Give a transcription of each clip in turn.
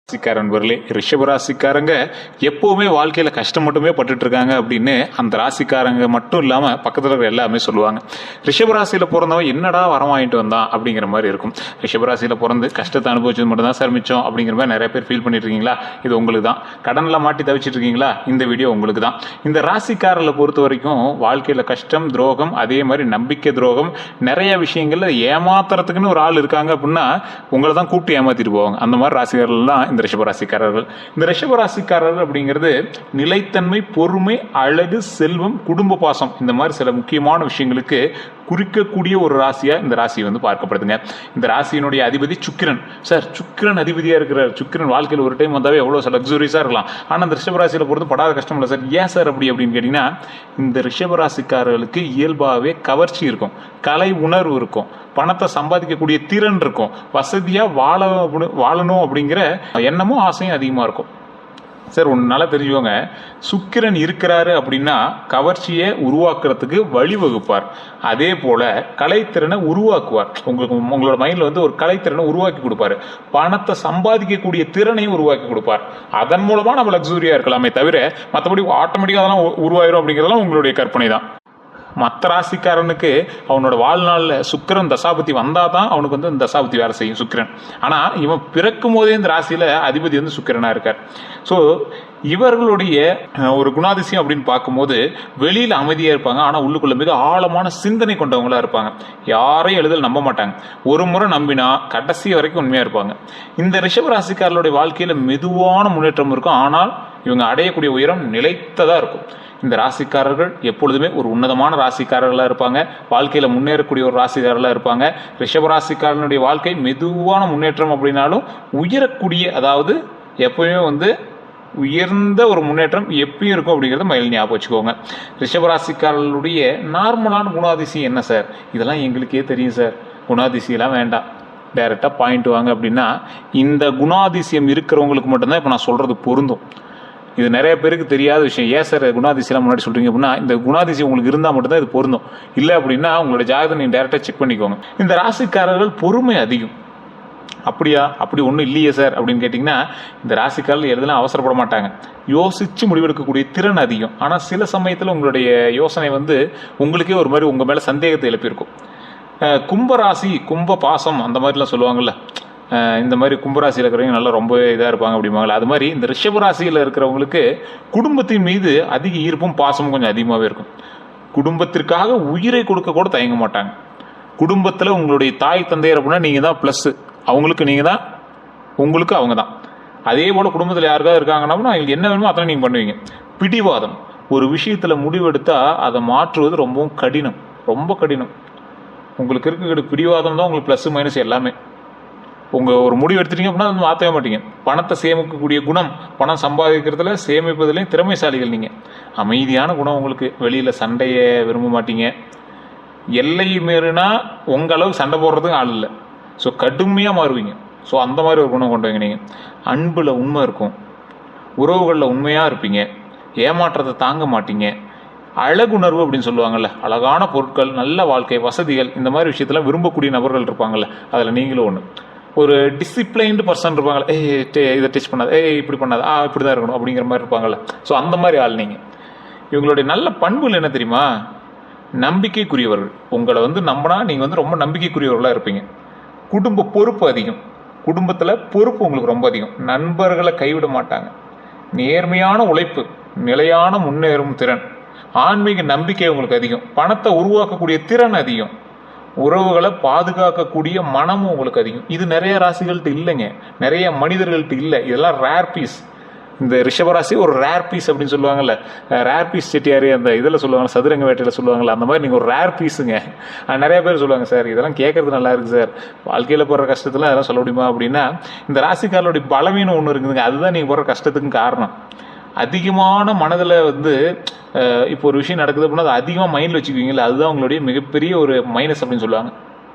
ராசிக்காரன்பர்களே, ரிஷபராசிக்காரங்க எப்பவுமே வாழ்க்கையில கஷ்டம் மட்டுமே பட்டுட்டு இருக்காங்க அப்படின்னு அந்த ராசிக்காரங்க மட்டும் இல்லாம பக்கத்துல இருக்கிற எல்லாமே சொல்லுவாங்க. ரிஷபராசியில பிறந்தவன் என்னடா வரம் வாங்கிட்டு வந்தான் அப்படிங்கிற மாதிரி இருக்கும். ரிஷபராசியில பிறந்து கஷ்டத்தை அனுபவிச்சது மட்டும் தான் சார் மிச்சம் அப்படிங்கிற மாதிரி நிறைய பேர் ஃபீல் பண்ணிட்டு இருக்கீங்களா? இது உங்களுக்கு தான். கடன்ல மாட்டி தவிச்சிட்டு இருக்கீங்களா? இந்த வீடியோ உங்களுக்கு தான். இந்த ராசிக்காரர்களை பொறுத்த வரைக்கும் வாழ்க்கையில கஷ்டம், துரோகம், அதே மாதிரி நம்பிக்கை துரோகம், நிறைய விஷயங்கள்ல ஏமாத்துறதுக்குன்னு ஒரு ஆள் இருக்காங்க அப்படின்னா உங்களை தான் கூப்பிட்டு ஏமாத்திட்டு போவாங்க. அந்த மாதிரி ராசிக்காரர்கள் தான் இந்த ரிஷபராசிக்காரர்கள். இந்த ரிஷபராசிக்காரர்கள் அப்படிங்கிறது நிலைத்தன்மை, பொறுமை, அழகு, செல்வம், குடும்ப பாசம், இந்த மாதிரி சில முக்கியமான விஷயங்களுக்கு குறிக்கக்கூடிய ஒரு ராசியா இந்த ராசி பார்க்கப்படுதுங்க. இந்த ராசியினுடைய அதிபதி சுக்கிரன். சார், சுக்கிரன் அதிபதியா இருக்கிறார். சுக்கிரன் வாழ்க்கையில் ஒரு டைம் வந்தாவே எவ்வளவு லக்ஸுரியஸா இருக்கலாம். ஆனா இந்த ரிஷபராசியில பொறுத்து படாத கஷ்டம் இல்லை சார். ஏன் சார் அப்படின்னு கேட்டீங்கன்னா, இந்த ரிஷபராசிக்காரர்களுக்கு இயல்பாகவே கவர்ச்சி இருக்கும், கலை உணர்வு இருக்கும், பணத்தை சம்பாதிக்கக்கூடிய திறன் இருக்கும், வசதியா வாழணும் அப்படிங்கிற எண்ணமும் ஆசையும் அதிகமா இருக்கும். சார், ஒன்று நல்லா தெரிஞ்சுக்கோங்க, சுக்கிரன் இருக்கிறாரு அப்படின்னா கவர்ச்சியை உருவாக்குறதுக்கு வழிவகுப்பார். அதே போல கலைத்திறனை உருவாக்குவார். உங்களோட மைண்ட்ல ஒரு கலைத்திறனை உருவாக்கி கொடுப்பாரு. பணத்தை சம்பாதிக்கக்கூடிய திறனையும் உருவாக்கி கொடுப்பார். அதன் மூலமா நம்ம லக்ஸூரியா இருக்கலாமே தவிர மற்றபடி ஆட்டோமேட்டிக்கா அதெல்லாம் உருவாயிரும் அப்படிங்கிறதெல்லாம் உங்களுடைய கற்பனை தான். மற்ற ராசிக்காரனுக்கு அவனோட வாழ்நாளில் சுக்கிரன் தசாபதி வந்தால் தான் அவனுக்கு இந்த தசாபதி வேலை செய்யும் சுக்கிரன். ஆனால் இவன் பிறக்கும் போதே இந்த ராசியில் அதிபதி சுக்கிரனாக இருக்கார். ஸோ இவர்களுடைய ஒரு குணாதிசயம் அப்படின்னு பார்க்கும்போது வெளியில் அமைதியாக இருப்பாங்க, ஆனால் உள்ளுக்குள்ள மிக ஆழமான சிந்தனை கொண்டவங்களா இருப்பாங்க. யாரையும் எளிதில் நம்ப மாட்டாங்க. ஒரு முறை நம்பினா கடைசி வரைக்கும் உண்மையாக இருப்பாங்க. இந்த ரிஷபராசிக்காரர்களுடைய வாழ்க்கையில் மெதுவான முன்னேற்றம் இருக்கும், ஆனால் இவங்க அடையக்கூடிய உயரம் நிலைத்ததாக இருக்கும். இந்த ராசிக்காரர்கள் எப்பொழுதுமே ஒரு உன்னதமான ராசிக்காரர்களாக இருப்பாங்க. வாழ்க்கையில் முன்னேறக்கூடிய ஒரு ராசிக்காரர்களாக இருப்பாங்க. ரிஷபராசிக்காரனுடைய வாழ்க்கை மெதுவான முன்னேற்றம் அப்படின்னாலும் உயரக்கூடிய, அதாவது எப்பவுமே உயர்ந்த ஒரு முன்னேற்றம் எப்பயும் இருக்கும் அப்படிங்கிறத மயில் ஞாபகம் வச்சுக்கோங்க. ரிஷபராசிக்காரர்களுடைய நார்மலான குணாதிசயம் என்ன சார்? இதெல்லாம் எங்களுக்கே தெரியும் சார், குணாதிசயெல்லாம் வேண்டாம், டைரெக்டாக பாயிண்ட் வாங்க அப்படின்னா, இந்த குணாதிசயம் இருக்கிறவங்களுக்கு மட்டும்தான் இப்போ நான் சொல்கிறது பொருந்தும். இது நிறைய பேருக்கு தெரியாத விஷயம். ஏன் சார் குணாதிசயம் முன்னாடி சொல்றீங்க அப்படின்னா, இந்த குணாதிசயம் உங்களுக்கு இருந்தால் மட்டும்தான் இது பொருந்தும். இல்லை அப்படின்னா உங்களோட ஜாதகத்தை நீங்கள் டைரெக்டாக செக் பண்ணிக்கோங்க. இந்த ராசிக்காரர்கள் பொறுமை அதிகம். அப்படியா? அப்படி ஒன்றும் இல்லையே சார் அப்படின்னு கேட்டிங்கன்னா, இந்த ராசிக்காரர்கள் எதுலாம் அவசரப்பட மாட்டாங்க. யோசித்து முடிவெடுக்கக்கூடிய திறன் அதிகம். ஆனால் சில சமயத்தில் உங்களுடைய யோசனை உங்களுக்கே ஒரு மாதிரி உங்கள் மேலே சந்தேகத்தை எழுப்பியிருக்கும். கும்பராசி, கும்ப பாசம் அந்த மாதிரிலாம் சொல்லுவாங்கள்ல, இந்த மாதிரி கும்பராசியில் இருக்கிறவங்க நல்லா ரொம்ப இதாக இருப்பாங்க அப்படிம்பாங்களா. அது மாதிரி இந்த ரிஷபராசியில் இருக்கிறவங்களுக்கு குடும்பத்தின் மீது அதிக ஈர்ப்பும் பாசமும் கொஞ்சம் அதிகமாகவே இருக்கும். குடும்பத்திற்காக உயிரை கொடுக்க கூட தயங்க மாட்டாங்க. குடும்பத்தில் உங்களுடைய தாய் தந்தையர் அப்படின்னா நீங்கள் தான் ப்ளஸ்ஸு, அவங்களுக்கு நீங்கள் தான், உங்களுக்கு அவங்க தான். அதே போல் குடும்பத்தில் யாருக்காவது இருக்காங்கன்னா அவங்களுக்கு என்ன வேணுமோ அத்தனை நீங்கள் பண்ணுவீங்க. பிடிவாதம், ஒரு விஷயத்தில் முடிவெடுத்தால் அதை மாற்றுவது ரொம்பவும் கடினம், ரொம்ப கடினம். உங்களுக்கு இருக்கிற பிடிவாதம் தான் உங்களுக்கு ப்ளஸ் மைனஸ் எல்லாமே. உங்கள் ஒரு முடிவு எடுத்துட்டீங்க அப்படின்னா அது மாற்றவே மாட்டீங்க. பணத்தை சேமிக்கக்கூடிய குணம், பணம் சம்பாதிக்கிறதுல சேமிப்பதுலேயும் திறமைசாலிகள் நீங்கள். அமைதியான குணம் உங்களுக்கு. வெளியில் சண்டையை விரும்ப மாட்டீங்க. எல்லை மீறினா உங்கள் அளவுக்கு சண்டை போடுறதுக்கு ஆள் இல்லை. ஸோ கடுமையாக மாறுவீங்க. ஸோ அந்த மாதிரி ஒரு குணம் கொண்டு வைங்க நீங்கள். அன்பில் உண்மை இருக்கும், உறவுகளில் உண்மையாக இருப்பீங்க, ஏமாற்றத்தை தாங்க மாட்டீங்க. அழகுணர்வு அப்படின்னு சொல்லுவாங்கள்ல, அழகான பொருட்கள், நல்ல வாழ்க்கை, வசதிகள், இந்த மாதிரி விஷயத்தெல்லாம் விரும்பக்கூடிய நபர்கள் இருப்பாங்கள்ல, அதில் நீங்களும் ஒன்று. ஒரு டிசிப்ளைன்டு பர்சன் இருப்பாங்களே, இதை டச் பண்ணாது, இப்படி பண்ணாது, இப்படி தான் இருக்கணும் அப்படிங்கிற மாதிரி இருப்பாங்கள்ல. ஸோ அந்த மாதிரி ஆள் நீங்கள். இவங்களுடைய நல்ல பண்புகள் என்ன தெரியுமா? நம்பிக்கைக்குரியவர்கள். உங்களை நம்பினா நீங்கள் ரொம்ப நம்பிக்கைக்குரியவர்களாக இருப்பீங்க. குடும்ப பொறுப்பு அதிகம். குடும்பத்தில் பொறுப்பு உங்களுக்கு ரொம்ப அதிகம். நண்பர்களை கைவிட மாட்டாங்க. நேர்மையான உழைப்பு, நிலையான முன்னேறும் திறன், ஆன்மீக நம்பிக்கை உங்களுக்கு அதிகம். பணத்தை உருவாக்கக்கூடிய திறன் அதிகம். உறவுகளை பாதுகாக்கக்கூடிய மனமும் உங்களுக்கு அதிகம். இது நிறைய ராசிகள்கிட்ட இல்லைங்க, நிறைய மனிதர்கள்ட்ட இல்லை. இதெல்லாம் ரேர் பீஸ். இந்த ரிஷபராசி ஒரு ரேர் பீஸ் அப்படின்னு சொல்லுவாங்கல்ல, ரேர் பீஸ் செட்டியாரு அந்த இதில் சொல்லுவாங்க, சதுரங்க வேட்டையில் சொல்லுவாங்கல்ல, அந்த மாதிரி நீங்கள் ஒரு ரேர் பீஸுங்க. நிறைய பேர் சொல்லுவாங்க, சார் இதெல்லாம் கேட்கறது நல்லா இருக்குது சார், வாழ்க்கையில் போடுற கஷ்டத்தில் அதெல்லாம் சொல்ல முடியுமா அப்படின்னா, இந்த ராசிக்காரருடைய பலவீனம் ஒன்று இருக்குதுங்க. அதுதான் நீங்கள் போடுற கஷ்டத்துக்கு காரணம். அதிகமான மனதில் இப்போ ஒரு விஷயம் நடக்குது அப்படின்னா அது அதிகமாக மைண்டில் வச்சுக்குவீங்களா, அதுதான் உங்களுடைய மிகப்பெரிய ஒரு மைனஸ் அப்படின்னு சொல்லுவாங்க.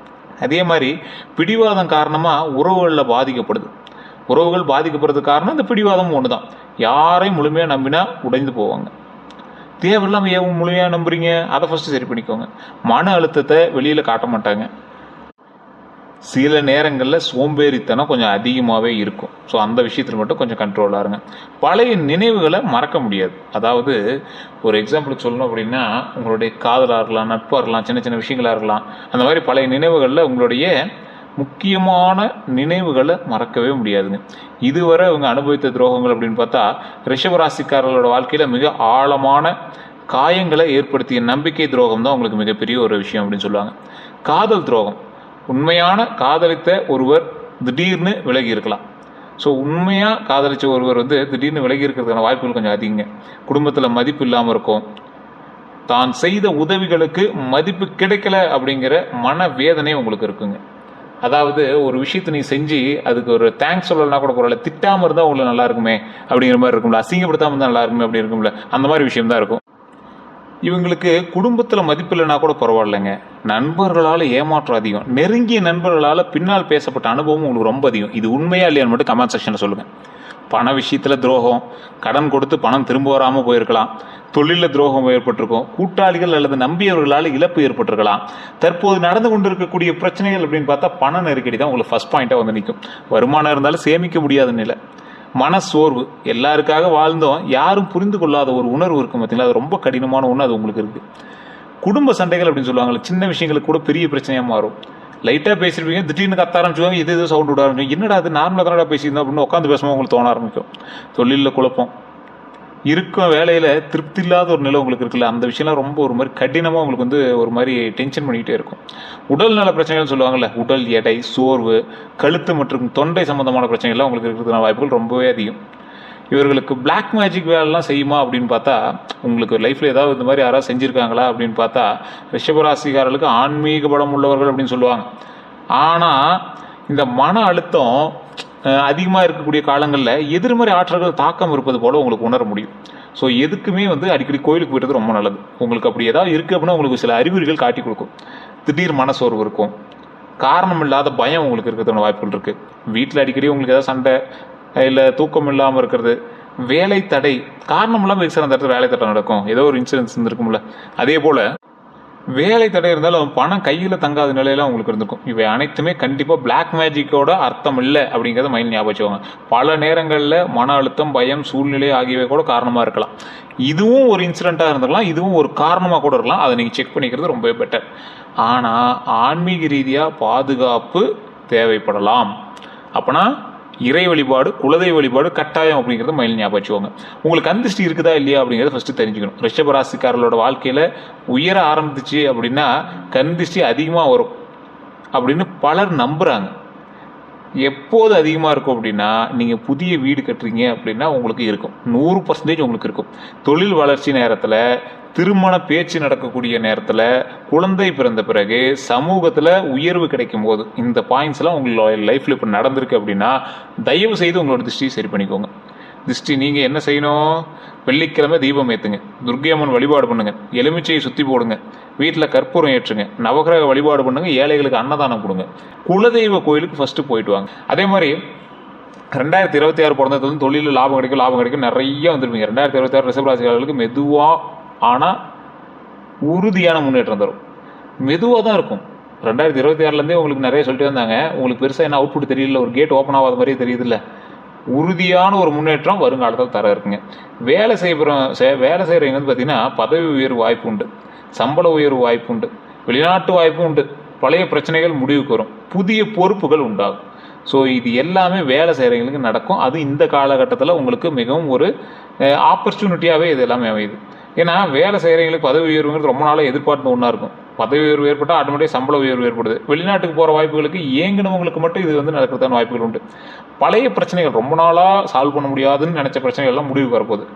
அதே மாதிரி பிடிவாதம் காரணமாக உறவுகளில் பாதிக்கப்படுது. உறவுகள் பாதிக்கப்படுறதுக்கு காரணம் இந்த பிடிவாதம் ஒன்று தான். யாரையும் முழுமையாக நம்பினா உடைந்து போவாங்க. தேவையில்லாமல் ஏன் முழுமையாக நம்புறீங்க, அதை ஃபஸ்ட்டு சரி பண்ணிக்கோங்க. மன அழுத்தத்தை வெளியில் காட்ட மாட்டாங்க. சில நேரங்களில் சோம்பேறித்தனம் கொஞ்சம் அதிகமாகவே இருக்கும். ஸோ அந்த விஷயத்தில் மட்டும் கொஞ்சம் கண்ட்ரோலாக இருங்க. பழைய நினைவுகளை மறக்க முடியாது. அதாவது ஒரு எக்ஸாம்பிளுக்கு சொல்லணும் அப்படின்னா, உங்களுடைய காதலாக இருக்கலாம், நட்பாக இருக்கலாம், சின்ன சின்ன விஷயங்களாக இருக்கலாம். அந்த மாதிரி பழைய நினைவுகளில் உங்களுடைய முக்கியமான நினைவுகளை மறக்கவே முடியாதுங்க. இதுவரை அவங்க அனுபவித்த துரோகங்கள் அப்படின்னு பார்த்தா, ரிஷபராசிக்காரர்களோட வாழ்க்கையில் மிக ஆழமான காயங்களை ஏற்படுத்திய நம்பிக்கை துரோகம் தான் உங்களுக்கு மிகப்பெரிய ஒரு விஷயம் அப்படின்னு சொல்லுவாங்க. காதல் துரோகம், உண்மையான காதலித்த ஒருவர் திடீர்னு விலகி இருக்கலாம். ஸோ உண்மையாக காதலித்த ஒருவர் திடீர்னு விலகி இருக்கிறதுக்கான வாய்ப்புகள் கொஞ்சம் அதிகங்க. குடும்பத்தில் மதிப்பு இல்லாமல் இருக்கும். தான் செய்த உதவிகளுக்கு மதிப்பு கிடைக்கல அப்படிங்கிற மன வேதனை உங்களுக்கு இருக்குங்க. அதாவது ஒரு விஷயத்தை நீ செஞ்சு அதுக்கு ஒரு தேங்க்ஸ் சொல்லலாம் கூட பரவாயில்ல, திட்டாமல் இருந்தால் உங்களுக்கு நல்லா இருக்குமே அப்படிங்கிற மாதிரி இருக்கும்ல, அசிங்கப்படுத்தாமல் இருந்தால் நல்லா இருக்குமே அப்படி இருக்கும்ல, அந்த மாதிரி விஷயம் தான் இருக்கும். இவங்களுக்கு குடும்பத்தில் மதிப்பு இல்லைனா கூட பரவாயில்லைங்க, நண்பர்களால் ஏமாற்றம் அதிகம். நெருங்கிய நண்பர்களால் பின்னால் பேசப்பட்ட அனுபவம் உங்களுக்கு ரொம்ப அதிகம். இது உண்மையா இல்லையான்னு மட்டும் கமெண்ட் செக்ஷனில் சொல்லுங்கள். பண விஷயத்தில் துரோகம், கடன் கொடுத்து பணம் திரும்ப வராமல் போயிருக்கலாம், தொழிலில் துரோகம் ஏற்பட்டிருக்கும், கூட்டாளிகள் அல்லது நம்பியவர்களால் இழப்பு ஏற்பட்டிருக்கலாம். தற்போது நடந்து கொண்டிருக்கக்கூடிய பிரச்சனைகள் அப்படின்னு பார்த்தா பண நெருக்கடி தான் உங்களுக்கு ஃபர்ஸ்ட் பாயிண்டாக நிற்கும். வருமானம் இருந்தாலும் சேமிக்க முடியாத நிலை, மனசோர்வு, எல்லாருக்காக வாழ்ந்தோம் யாரும் புரிந்து கொள்ளாத ஒரு உணர்வு இருக்கும் பார்த்தீங்களா, அது ரொம்ப கடினமான ஒன்று, அது உங்களுக்கு இருக்குது. குடும்ப சண்டைகள் அப்படின்னு சொல்லுவாங்கல்ல, சின்ன விஷயங்களுக்கு கூட பெரிய பிரச்சனையாக மாறும். லைட்டாக பேசியிருப்பீங்க, திடீர்னு கத்த ஆரம்பிச்சுவாங்க, இது சவுண்ட் விட ஆரம்பிக்கும். என்னடா அது நார்மலாக தானடா பேசியிருந்தோம் அப்படின்னு உட்காந்து பேசும்போது உங்களுக்கு தோண ஆரம்பிக்கும். தொழிலில் குழப்பம் இருக்கும், வேலையில் திருப்தி இல்லாத ஒரு நிலை உங்களுக்கு இருக்குல்ல, அந்த விஷயம்லாம் ரொம்ப ஒரு மாதிரி கடினமாக உங்களுக்கு ஒரு மாதிரி டென்ஷன் பண்ணிக்கிட்டே இருக்கும். உடல் நல பிரச்சனைகள் சொல்லுவாங்கள்ல, உடல் எடை, சோர்வு, கழுத்து மற்றும் தொண்டை சம்பந்தமான பிரச்சனைகள்லாம் உங்களுக்கு இருக்கிறதுக்கான வாய்ப்புகள் ரொம்பவே அதிகம். இவர்களுக்கு பிளாக் மேஜிக் வேலைலாம் செய்யுமா அப்படின்னு பார்த்தா, உங்களுக்கு லைஃப்பில் ஏதாவது இந்த மாதிரி யாராவது செஞ்சுருக்காங்களா அப்படின்னு பார்த்தா, ரிஷபராசிக்காரர்களுக்கு ஆன்மீக பலம் உள்ளவர்கள் அப்படின்னு சொல்லுவாங்க. ஆனால் இந்த மன அழுத்தம் அதிகமாக இருக்கக்கூடிய காலங்களில் எதிர்மறை ஆற்றல்கள் தாக்கம் இருப்பது போல் உங்களுக்கு உணர முடியும். ஸோ எதுக்குமே அடிக்கடி கோயிலுக்கு போய்ட்டு ரொம்ப நல்லது. உங்களுக்கு அப்படி ஏதாவது இருக்குது அப்படின்னா உங்களுக்கு சில அறிகுறிகள் காட்டி கொடுக்கும். திடீர் மனசோர்வு இருக்கும், காரணம் இல்லாத பயம் உங்களுக்கு இருக்கிறதுக்கான வாய்ப்புகள் இருக்குது. வீட்டில் அடிக்கடி உங்களுக்கு ஏதாவது சண்டை இல்லை தூக்கம் இல்லாமல் இருக்கிறது, வேலை தடை, காரணம் இல்லாமல் எக்ஸாம் அந்த இடத்துல வேலை தடை நடக்கும், ஏதோ ஒரு இன்சூரன்ஸ் இருந்திருக்கும்ல, அதே போல் வேலை தடை இருந்தாலும் பணம் கையில் தங்காத நிலையெல்லாம் உங்களுக்கு இருந்திருக்கும். இவை அனைத்துமே கண்டிப்பாக பிளாக் மேஜிக்கோட அர்த்தம் இல்லை அப்படிங்கிறத மைண்ட் ஞாபகம் வச்சுக்கோங்க. பல நேரங்களில் மன அழுத்தம், பயம், சூழ்நிலை ஆகியவை கூட காரணமாக இருக்கலாம். இதுவும் ஒரு இன்சிடெண்ட்டாக இருந்திருக்கலாம், இதுவும் ஒரு காரணமாக கூட இருக்கலாம். அதை நீங்கள் செக் பண்ணிக்கிறது ரொம்பவே பெட்டர். ஆனால் ஆன்மீக ரீதியாக பாதுகாப்பு தேவைப்படலாம். அப்போனா இறை வழிபாடு, குலதெய்வ வழிபாடு கட்டாயம் அப்படிங்கிறத மைண்ட் ஞாபகம் வச்சுக்கோங்க. உங்களுக்கு கந்திஷ்டி இருக்குதா இல்லையா அப்படிங்கிறத ஃபஸ்ட்டு தெரிஞ்சுக்கணும். ரிஷபராசிக்காரர்களோட வாழ்க்கையில் உயர ஆரம்பிச்சு அப்படின்னா கந்திஷ்டி அதிகமாக வரும் அப்படின்னு பலர் நம்புகிறாங்க. எப்போது அதிகமாக இருக்கும் அப்படின்னா, நீங்கள் புதிய வீடு கட்டுறீங்க அப்படின்னா உங்களுக்கு இருக்கும், 100% உங்களுக்கு இருக்கும். தொழில் வளர்ச்சி நேரத்தில், திருமண பேச்சு நடக்கக்கூடிய நேரத்தில், குழந்தை பிறந்த பிறகு, சமூகத்தில் உயர்வு கிடைக்கும் போது, இந்த பாயிண்ட்ஸ்லாம் உங்களோட லைஃப்பில் இப்போ நடந்திருக்கு அப்படின்னா தயவு செய்து உங்களோட திருஷ்டியை சரி பண்ணிக்கோங்க. திருஷ்டி நீங்கள் என்ன செய்யணும்? வெள்ளிக்கிழமை தீபம் ஏற்றுங்க, துர்க்கை அம்மன் வழிபாடு பண்ணுங்க, எலுமிச்சையை சுற்றி போடுங்க, வீட்டில் கற்பூரம் ஏற்றுங்க, நவகிரக வழிபாடு பண்ணுங்க, ஏழைகளுக்கு அன்னதானம் கொடுங்க, குலதெய்வ கோயிலுக்கு ஃபஸ்ட்டு போயிட்டு வாங்க. அதே மாதிரி 2026 பிறந்தது தொழிலில் லாபம் கிடைக்கும் நிறைய வந்துருப்பீங்க. 2026 ரிஷபராசிக்காரர்களுக்கு மெதுவாக ஆனால் உறுதியான முன்னேற்றம் தரும். மெதுவாக தான் இருக்கும். 2026 உங்களுக்கு நிறைய சொல்லிட்டு வந்தாங்க, உங்களுக்கு பெருசாக என்ன அவுட்புட் தெரியல, ஒரு கேட் ஓப்பன் ஆகாத மாதிரியே தெரியுது இல்லை, உறுதியான ஒரு முன்னேற்றம் வருங்காலத்தில் தர இருக்குங்க. வேலை செய்கிறவங்க பார்த்தீங்கன்னா பதவி உயர்வு வாய்ப்பு உண்டு, சம்பள உயர்வு வாய்ப்பு உண்டு, வெளிநாட்டு வாய்ப்பு உண்டு, பழைய பிரச்சனைகள் முடிவுக்கு வரும், புதிய பொறுப்புகள் உண்டாகும். ஸோ இது எல்லாமே வேலை செய்கிறவங்களுக்கு நடக்கும். அது இந்த காலகட்டத்தில் உங்களுக்கு மிகவும் ஒரு ஆப்பர்ச்சுனிட்டியாகவே இது எல்லாமே அமையுது. ஏன்னா வேலை செய்கிறவங்களுக்கு பதவி உயர்வுங்கிறது ரொம்ப நாளாக எதிர்பார்த்து ஒன்றா இருக்கும். பதவி உயர்வு ஏற்பட்டால் ஆட்டோமேட்டிக் சம்பள உயர்வு ஏற்படுது. வெளிநாட்டுக்கு போகிற வாய்ப்புகளுக்கு ஏங்கினவங்களுக்கு மட்டும் இது நடக்கிறதான வாய்ப்புகள் உண்டு. பழைய பிரச்சனைகள், ரொம்ப நாளாக சால்வ் பண்ண முடியாதுன்னு நினச்ச பிரச்சனைகள் எல்லாம் முடிவுக்கு வரப்போகுது.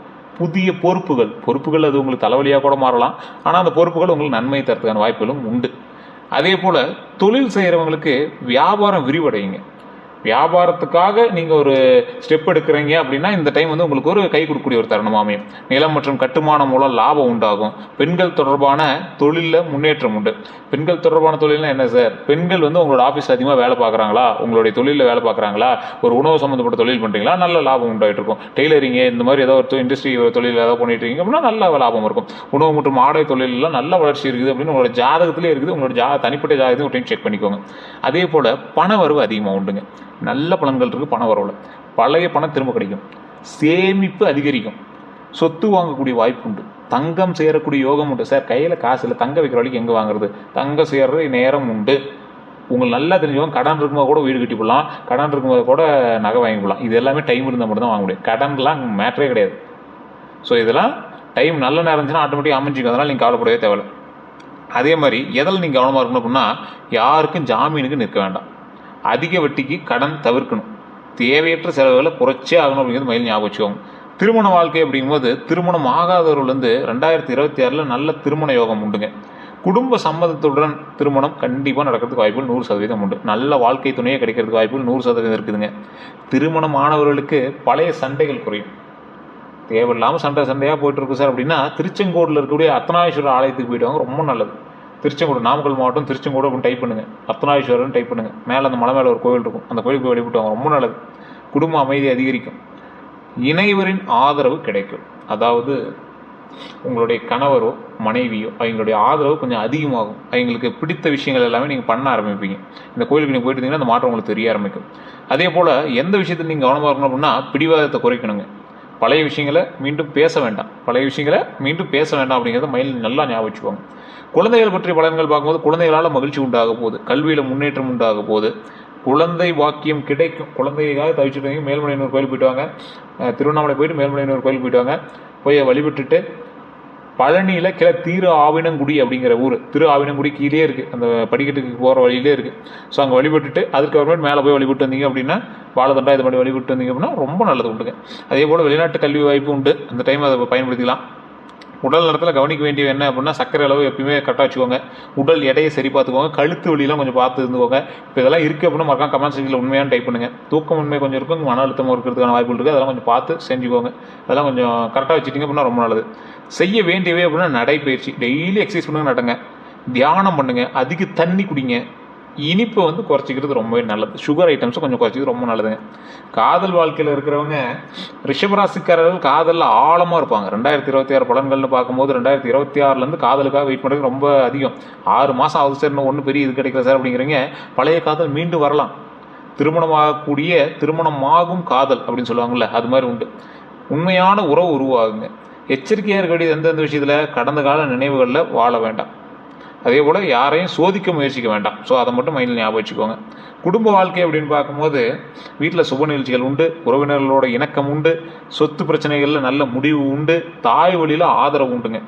புதிய பொறுப்புகள் அது உங்களுக்கு தலைவலியாக கூட மாறலாம். ஆனால் அந்த பொறுப்புகள் உங்களுக்கு நன்மை தரத்துக்கான வாய்ப்புகளும் உண்டு. அதே போல் தொழில் செய்கிறவங்களுக்கு வியாபாரம் விரிவடையுங்க. வியாபாரத்துக்காக நீங்கள் ஒரு ஸ்டெப் எடுக்கிறீங்க அப்படின்னா இந்த டைம் வந்து உங்களுக்கு ஒரு கை கொடுக்கக்கூடிய ஒரு தருணம் அமையும். நிலம் மற்றும் கட்டுமானம் மூலம் லாபம் உண்டாகும். பெண்கள் தொடர்பான தொழிலில் முன்னேற்றம் உண்டு. பெண்கள் தொடர்பான தொழில்னா என்ன சார்? பெண்கள் வந்து உங்களோட ஆஃபீஸ் அதிகமாக வேலை பார்க்குறாங்களா, உங்களுடைய தொழிலில் வேலை பார்க்குறாங்களா, ஒரு உணவு சம்மந்தப்பட்ட தொழில் பண்ணுறீங்களா, நல்ல லாபம் உண்டாகிட்டு இருக்கும். டெய்லரிங்கு இந்த மாதிரி ஏதோ ஒரு இண்டஸ்ட்ரி தொழில் ஏதாவது பண்ணிட்டு இருக்கீங்க அப்படின்னா நல்ல லாபம் இருக்கும். உணவு மற்றும் ஆடை தொழிலெல்லாம் நல்ல வளர்ச்சி இருக்குது அப்படின்னு உங்களோட ஜாதகத்திலே இருக்குது. உங்களோட தனிப்பட்ட ஜாதகத்தையும் ஒரு டைம் செக் பண்ணிக்கோங்க. அதே போல் பண வரவு அதிகமாக உண்டுங்க. நல்ல பலன்கள் இருக்குது பண வரவுல. பழைய பணம் திரும்ப கிடைக்கும். சேமிப்பு அதிகரிக்கும். சொத்து வாங்கக்கூடிய வாய்ப்பு உண்டு. தங்கம் சேரக்கூடிய யோகம் உண்டு. சார் கையில் காசு இல்லை, தங்க வைக்கிற வழிக்கு எங்கே வாங்குறது? தங்கம் சேர்றது நேரம் உண்டு. உங்களுக்கு நல்லா தெரிஞ்சவங்க கடன் இருக்கும்போது கூட வீடு கட்டி போடலாம், கடன் இருக்கும்போது கூட நகை வாங்கி போடலாம். இது எல்லாமே டைம் இருந்தால் மட்டும் தான் வாங்க முடியும். கடன்லாம் மேட்டரே கிடையாது. ஸோ இதெல்லாம் டைம் நல்ல நேரம் இருந்துச்சுன்னா ஆட்டோமேட்டிக்காக அமைஞ்சிக்கும். அதனால் நீங்கள் கவலைப்படவே தேவையில்லை. அதே மாதிரி எதில் நீங்கள் கவனமாக இருக்கணும் அப்படின்னா, யாருக்கும் ஜாமீனுக்கு நிற்க வேண்டாம். அதிக வட்டிக்கு கடன் தவிர்க்கணும். தேவையற்ற செலவுகளை குறைச்சே ஆகணும் அப்படிங்கிறது மைல் ஞாபகம் வச்சுக்கோங்க. திருமண வாழ்க்கை அப்படிங்கும்போது திருமணம் ஆகாதவர்கள் 2026 நல்ல திருமண யோகம் உண்டுங்க. குடும்ப சம்மதத்துடன் திருமணம் கண்டிப்பாக நடக்கிறதுக்கு வாய்ப்புகள் 100% உண்டு. நல்ல வாழ்க்கை துணையே கிடைக்கிறதுக்கு வாய்ப்புகள் 100% இருக்குதுங்க. திருமணம் ஆனவர்களுக்கு பழைய சண்டைகள் குறையும். தேவையில்லாமல் சண்டையாக போயிட்டு இருக்கு சார் அப்படின்னா, திருச்செங்கோடில் இருக்கக்கூடிய அர்த்தநாரீஸ்வரர் ஆலயத்துக்கு போயிட்டு வாங்க, ரொம்ப நல்லது. திருச்செங்கோடு, நாமக்கல் மாவட்டம் திருச்செங்கோடு அப்படின்னு டைப் பண்ணுங்கள். அர்த்தநாரீஸ்வரர்னு டைப் பண்ணுங்கள். மேலே அந்த மலை மேலே ஒரு கோவில் இருக்கும், அந்த கோயிலுக்கு போய் வழிபட்டு வாங்க, ரொம்ப நல்லது. குடும்ப அமைதி அதிகரிக்கும். இணைவரின் ஆதரவு கிடைக்கும். அதாவது உங்களுடைய கணவரோ மனைவியோ அவங்களுடைய ஆதரவு கொஞ்சம் அதிகமாகும். அவங்களுக்கு பிடித்த விஷயங்கள் எல்லாமே நீங்கள் பண்ண ஆரம்பிப்பீங்க. இந்த கோயிலுக்கு நீங்கள் போயிட்டு இருந்தீங்கன்னா அந்த மாற்றம் உங்களுக்கு தெரிய ஆரம்பிக்கும். அதே போல் எந்த விஷயத்தில் நீங்கள் கவனமாக இருக்கணும் அப்படின்னா, பிடிவாதத்தை குறைக்கணுங்க. பழைய விஷயங்களை மீண்டும் பேச வேண்டாம். அப்படிங்கிறத மைண்டில் நல்லா ஞாபகம் வச்சுக்கோங்க. குழந்தைகள் பற்றிய பலன்கள் பார்க்கும்போது குழந்தைகளால் மகிழ்ச்சி உண்டாக போகுது. கல்வியில் முன்னேற்றம் உண்டாக போகுது. குழந்தை வாக்கியம் கிடைக்கும். குழந்தைக்காக தவிச்சுட்டு மேல்மலையனூர் கோயில் போயிட்டு வாங்க. திருவண்ணாமலை போயிட்டு மேல்மலையனூர் கோயில் போயிட்டு வாங்க. போய் வழிபட்டுட்டு பழனியில் திரு ஆவினங்குடி அப்படிங்கிற ஊர், திரு ஆவினங்குடி கீழே இருக்குது, அந்த படிக்கட்டுக்கு போகிற வழியிலே இருக்குது. ஸோ அங்கே வழிபட்டுட்டு அதுக்கப்புறமேட்டு மேலே போய் வழிபட்டு வந்தீங்க அப்படின்னா, வாழைத்தண்டா இது மாதிரி வழிபட்டு வந்தீங்க அப்படின்னா ரொம்ப நல்லது உண்டுங்க. அதே போல் வெளிநாட்டு கல்வி வாய்ப்பு உண்டு. அந்த டைம் அதை பயன்படுத்திக்கலாம். உடல் நலத்தில் கவனிக்க வேண்டியது என்ன அப்படின்னா, சர்க்கரை அளவு எப்பயுமே கரெக்டாக வச்சுக்கோங்க. உடல் எடையை சரி பார்த்துக்கோங்க. கழுத்து வலியெல்லாம் கொஞ்சம் பார்த்து இருந்துக்கோங்க. இப்போ இதெல்லாம் இருக்குது அப்படின்னா மறக்காம கமெண்ட் செக்ஷனில் உண்மையான டைப் பண்ணுங்கள். தூக்கம் உண்மை கொஞ்சம் இருக்கும், மன அழுத்தம் இருக்கிறதுக்கான வாய்ப்புகள் இருக்குது. அதெல்லாம் கொஞ்சம் பார்த்து செஞ்சுக்கோங்க. அதெல்லாம் கொஞ்சம் கரெக்டாக வச்சுட்டிங்க அப்படின்னா ரொம்ப நல்லது. செய்ய வேண்டியவே அப்படின்னா நடைப்பயிற்சி. டெய்லி எக்ஸசைஸ் பண்ணுங்க, நடங்க, தியானம் பண்ணுங்கள், அதிக தண்ணி குடிங்க. இனிப்பை குறைச்சிக்கிறது ரொம்பவே நல்லது. சுகர் ஐட்டம்ஸும் கொஞ்சம் குறைச்சிக்கிறது ரொம்ப நல்லதுங்க. காதல் வாழ்க்கையில் இருக்கிறவங்க ரிஷபராசிக்காரர்கள் காதலில் ஆழமாக இருப்பாங்க. 2026 பலன்கள்னு பார்க்கும்போது 2026 காதலுக்காக வெயிட் பண்ணுறது ரொம்ப அதிகம். 6 மாதம் ஆகுது சார், இன்னும் ஒன்றும் பெரிய இது கிடைக்கல சார் அப்படிங்கிறீங்க. பழைய காதல் மீண்டும் வரலாம். திருமணமாகும் காதல் அப்படின்னு சொல்லுவாங்கள்ல, அது மாதிரி உண்டு. உண்மையான உறவு உருவாகுங்க. எச்சரிக்கையாக இருக்க வேண்டியது எந்தெந்த விஷயத்தில், கடந்த கால நினைவுகளில் வாழ வேண்டாம். அதே போல் யாரையும் சோதிக்க முயற்சிக்க வேண்டாம். ஸோ அதை மட்டும் மைண்டில் ஞாபகம் வச்சுக்கோங்க. குடும்ப வாழ்க்கை அப்படின்னு பார்க்கும்போது வீட்டில் சுப நிகழ்ச்சிகள் உண்டு. உறவினர்களோட இணக்கம் உண்டு. சொத்து பிரச்சனைகளில் நல்ல முடிவு உண்டு. தாய் வழியில் ஆதரவு உண்டுங்க.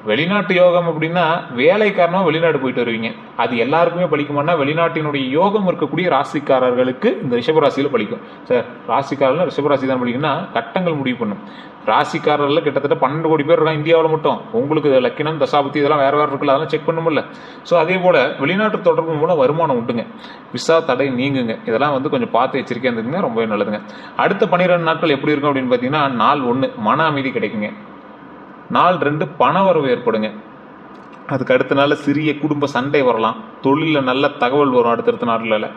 வெளிநாட்டு யோகம் அப்படின்னா வேலை காரணமாக வெளிநாடு போயிட்டு வருவீங்க. அது எல்லாருக்குமே பலிக்குமானா, வெளிநாட்டினுடைய யோகம் இருக்கக்கூடிய ராசிக்காரர்களுக்கு இந்த ரிஷபராசியில் பலிக்கும். சார் ராசிக்காரர்கள் ரிஷபராசி தான் பலிக்குன்னா கட்டங்கள் முடிவு பண்ணும். ராசிக்காரர்கள் கிட்டத்தட்ட 12 கோடி பேர் இருக்காங்க இந்தியாவில் மட்டும். உங்களுக்கு லக்கினம் தசாபத்தி இதெல்லாம் வேறு இருக்குல்ல, அதெல்லாம் செக் பண்ணணும்ல. ஸோ அதே போல் வெளிநாட்டு தொடர்பு மூலம் வருமானம் உண்டுங்க. விசா தடை நீங்குங்க. இதெல்லாம் கொஞ்சம் பார்த்து எச்சரிக்கையாக இருந்துங்க, ரொம்பவே நல்லதுங்க. அடுத்த 12 நாட்கள் எப்படி இருக்கும் அப்படின்னு பார்த்தீங்கன்னா, நாள் 1 மன அமைதி கிடைக்குங்க. நாள் 2 பண வரவு ஏற்படுங்க. அதுக்கு அடுத்த நாள் சிறிய குடும்ப சண்டை வரலாம். தொழிலில் நல்ல தகவல் வரும் அடுத்தடுத்த நாட்களில்.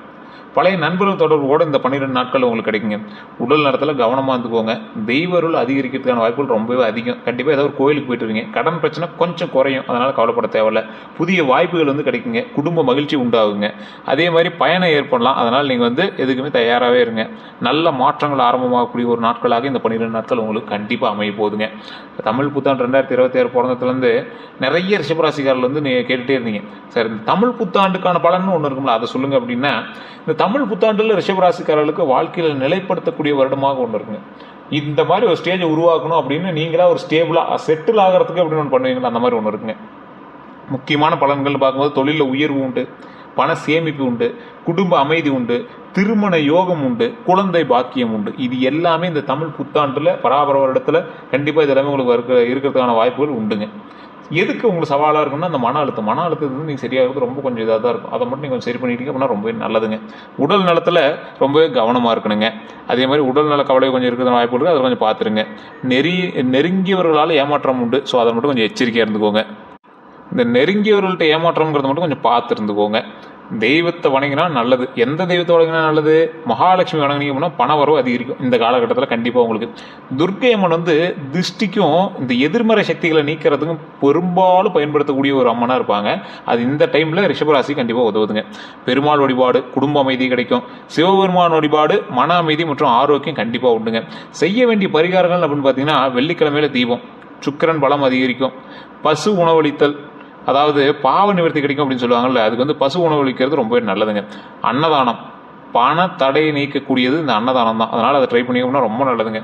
பழைய நண்பர்கள் தொடர்பு கூட இந்த 12 நாட்கள் உங்களுக்கு கிடைக்குங்க. உடல் நலத்தில் கவனமாக இருந்துக்கோங்க. தெய்வருள் அதிகரிக்கிறதுக்கான வாய்ப்புகள் ரொம்பவே அதிகம். கண்டிப்பாக ஏதாவது ஒரு கோயிலுக்கு போயிட்டு இருக்கீங்க, கடன் பிரச்சனை கொஞ்சம் குறையும், அதனால் கவலைப்பட தேவையில்லை. புதிய வாய்ப்புகள் கிடைக்குங்க. குடும்ப மகிழ்ச்சி உண்டாகுங்க. அதே மாதிரி பயணம் ஏற்படலாம். அதனால் நீங்கள் எதுக்குமே தயாராகவே இருங்க. நல்ல மாற்றங்கள் ஆரம்பமாகக்கூடிய ஒரு நாட்களாக இந்த 12 நாட்கள் உங்களுக்கு கண்டிப்பாக அமைய போகுதுங்க. தமிழ் புத்தாண்டு 2026 பிறந்ததுலேருந்து நிறைய ரிஷபராசிக்காரர்கள் நீங்கள் கேட்டுகிட்டே இருந்தீங்க, சார் இந்த தமிழ் புத்தாண்டுக்கான பலன்னு ஒன்று இருக்கும்ல, அதை சொல்லுங்கள் அப்படின்னா, இந்த தமிழ் புத்தாண்டில் ரிஷபராசிக்காரர்களுக்கு வாழ்க்கையில் நிலைப்படுத்தக்கூடிய வருடமாக ஒன்று இருக்குங்க. இந்த மாதிரி ஒரு ஸ்டேஜை உருவாக்கணும் அப்படின்னு நீங்களா ஒரு ஸ்டேபிளாக செட்டில் ஆகிறதுக்கு அப்படின்னு ஒன்று பண்ணுவீங்களா, அந்த மாதிரி ஒன்று இருக்குங்க. முக்கியமான பலன்கள் பார்க்கும்போது தொழிலில் உயர்வு உண்டு, பண சேமிப்பு உண்டு, குடும்ப அமைதி உண்டு, திருமண யோகம் உண்டு, குழந்தை பாக்கியம் உண்டு. இது எல்லாமே இந்த தமிழ் புத்தாண்டில் பராபர வருடத்தில் கண்டிப்பாக இது எல்லாமே உங்களுக்கு இருக்கிறதுக்கான வாய்ப்புகள் உண்டுங்க. எதுக்கு உங்களுக்கு சவாலாக இருக்குன்னா அந்த மன அழுத்தம் நீங்கள் சரியாகிறது ரொம்ப கொஞ்சம் இதாக தான் இருக்கும். அதை மட்டும் நீங்கள் கொஞ்சம் சரி பண்ணிட்டீங்க அப்படின்னா ரொம்பவே நல்லதுங்க. உடல் நலத்தில் ரொம்பவே கவனமாக இருக்கணுங்க. அதே மாதிரி உடல் நல கவலை கொஞ்சம் இருக்கிற வாய்ப்பு இருக்குது, அதை கொஞ்சம் பார்த்துருங்க. நெருங்கியவர்களால் ஏமாற்றம் உண்டு. ஸோ அதை மட்டும் கொஞ்சம் எச்சரிக்கையாக இருந்துக்கோங்க. இந்த நெருங்கியவர்கள்ட்ட ஏமாற்றம்ங்கிறத மட்டும் கொஞ்சம் பார்த்து இருந்துக்கோங்க. தெய்வத்தை வணங்கினா நல்லது. எந்த தெய்வத்தை வணங்கினா நல்லது? மகாலட்சுமி வணங்கினீங்க அப்படின்னா பண வரவு அதிகரிக்கும் இந்த காலகட்டத்தில் கண்டிப்பாக உங்களுக்கு. துர்க்கை அம்மன் திருஷ்டிக்கும் இந்த எதிர்மறை சக்திகளை நீக்கிறதுக்கும் பெரும்பாலும் பயன்படுத்தக்கூடிய ஒரு அம்மனாக இருப்பாங்க. அது இந்த டைமில் ரிஷபராசி கண்டிப்பாக உதவுதுங்க. பெருமாள் வழிபாடு குடும்ப அமைதி கிடைக்கும். சிவபெருமான் வழிபாடு மன அமைதி மற்றும் ஆரோக்கியம் கண்டிப்பாக உண்டுங்க. செய்ய வேண்டிய பரிகாரங்கள் அப்படின்னு பார்த்தீங்கன்னா வெள்ளிக்கிழமையில தீபம், சுக்கிரன் பலம் அதிகரிக்கும், பசு உணவளித்தல், அதாவது பாவ நிவர்த்தி கிடைக்கும் அப்படின்னு சொல்லுவாங்கல்ல, அதுக்கு பசு உணவளிக்கிறது ரொம்பவே நல்லதுங்க. அன்னதானம் பண தடையை நீக்கக்கூடியது இந்த அன்னதானம் தான். அதனால் அதை ட்ரை பண்ணிக்கணும்னா ரொம்ப நல்லதுங்க.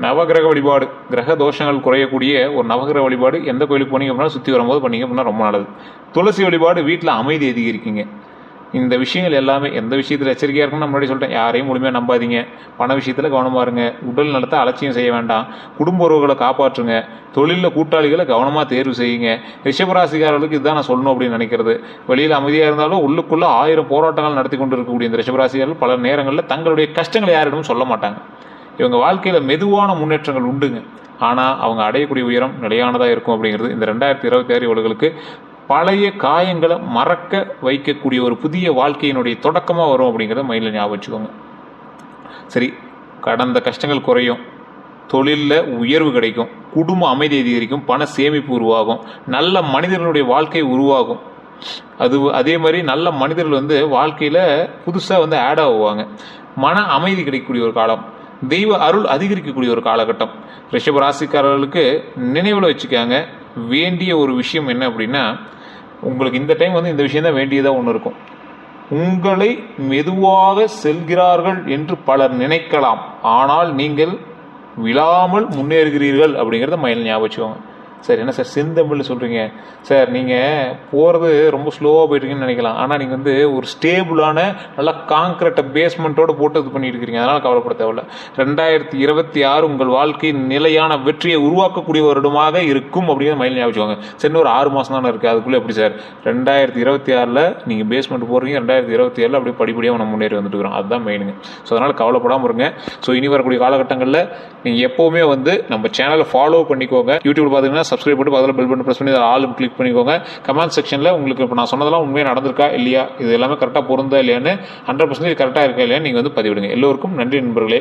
நவகிரக வழிபாடு, கிரக தோஷங்கள் குறையக்கூடிய ஒரு நவகிரக வழிபாடு எந்த கோயிலுக்கு போனீங்க அப்படின்னா சுற்றி வரும்போது பண்ணிங்க அப்படின்னா ரொம்ப நல்லது. துளசி வழிபாடு வீட்டில் அமைதி அதிகரிக்குங்க. இந்த விஷயங்கள் எல்லாமே எந்த விஷயத்தில் எச்சரிக்கையாக இருக்குன்னு முன்னாடி சொல்லிட்டேன். யாரையும் முழுமையாக நம்பாதீங்க. பண விஷயத்தில் கவனமாக இருங்க. உடல் நலத்தை அலட்சியம் செய்ய வேண்டாம். குடும்ப உறவுகளை காப்பாற்றுங்க. தொழிலில் கூட்டாளிகளை கவனமாக தேர்வு செய்யுங்க. ரிஷபராசிக்காரர்களுக்கு இதுதான் நான் சொல்லணும் அப்படின்னு நினைக்கிறது. வெளியில் அமைதியாக இருந்தாலும் உள்ளுக்குள்ளே 1000 போராட்டங்கள் நடத்தி கொண்டு இருக்கக்கூடிய இந்த ரிஷபராசிக்காரர்கள் பல நேரங்களில் தங்களுடைய கஷ்டங்களை யாரிடமும் சொல்ல மாட்டாங்க. இவங்க வாழ்க்கையில் மெதுவான முன்னேற்றங்கள் உண்டுங்க. ஆனால் அவங்க அடையக்கூடிய உயரம் நிலையானதாக இருக்கும் அப்படிங்கிறது இந்த 2026 இவர்களுக்கு பழைய காயங்களை மறக்க வைக்கக்கூடிய ஒரு புதிய வாழ்க்கையினுடைய தொடக்கமாக வரும் அப்படிங்கிறத மைண்டில் ஞாபகம் வச்சுக்கோங்க. சரி, கடந்த கஷ்டங்கள் குறையும், தொழிலில் உயர்வு கிடைக்கும், குடும்ப அமைதி அதிகரிக்கும், பண சேமிப்பு உருவாகும், நல்ல மனிதர்களுடைய வாழ்க்கை உருவாகும். அதே மாதிரி நல்ல மனிதர்கள் வாழ்க்கையில் புதுசாக ஆட் ஆகுவாங்க. மன அமைதி கிடைக்கக்கூடிய ஒரு காலம், தெய்வ அருள் அதிகரிக்கக்கூடிய ஒரு காலகட்டம். ரிஷப ராசிக்காரர்களுக்கு நினைவில் வச்சுக்காங்க. வேண்டிய ஒரு விஷயம் என்ன அப்படின்னா, உங்களுக்கு இந்த டைம் இந்த விஷயம் தான் வேண்டியதாக ஒன்று இருக்கும். உங்களை மெதுவாக செல்கிறார்கள் என்று பலர் நினைக்கலாம், ஆனால் நீங்கள் விழாமல் முன்னேறுகிறீர்கள் அப்படிங்கிறத மைண்டில் ஞாபகம் வச்சுக்கோங்க. சார் என்ன சார் செந்தமிழ் சொல்கிறீங்க சார், நீங்கள் போகிறது ரொம்ப ஸ்லோவாக போயிட்டுருக்கீங்கன்னு நினைக்கலாம். ஆனால் நீங்கள் ஒரு ஸ்டேபிளான நல்லா காங்கிரீட்டை பேஸ்மெண்ட்டோடு போட்டு இது பண்ணிட்டு இருக்கிறீங்க. அதனால் கவலைப்பட தேவையில்ல. 2026 உங்கள் வாழ்க்கை நிலையான வெற்றியை உருவாக்கக்கூடிய வருடமாக இருக்கும் அப்படிங்கிற மைண்ட் ஞாபகம். சரி, ஒரு 6 மாதம் தானே இருக்குது, அதுக்குள்ளே எப்படி சார் 2026 நீங்கள் பேஸ்மெண்ட் போடுறீங்க, 2027 அப்படியே படிப்படியாக நம்ம முன்னேறி வந்துட்டு இருக்கிறோம். அதுதான் மெயினுங்க. ஸோ அதனால் கவலைப்படாமல் இருங்க. ஸோ இனி வரக்கூடிய காலகட்டங்களில் நீங்கள் எப்போவுமே நம்ம சேனலை ஃபாலோ பண்ணிக்கோங்க. யூடியூப் பார்த்தீங்கன்னா சப்ஸ்கிரைப் பண்ணி அதில் பெல் பட்டன் ப்ரெஸ் பண்ணி ஆளும் கிளிக் பண்ணிக்கோங்க. கமெண்ட் செக்ஷனில் உங்களுக்கு இப்போ நான் சொன்னதெல்லாம் உண்மையாக நடந்திருக்கா இல்லையா, இது எல்லாமே கரெக்டாக பொருந்தா இல்லையான்னு 100% கரெக்டாக இருக்கா இல்லையான்னு நீங்கள் பதிவிடுங்க. எல்லோருக்கும் நன்றி நண்பர்களே.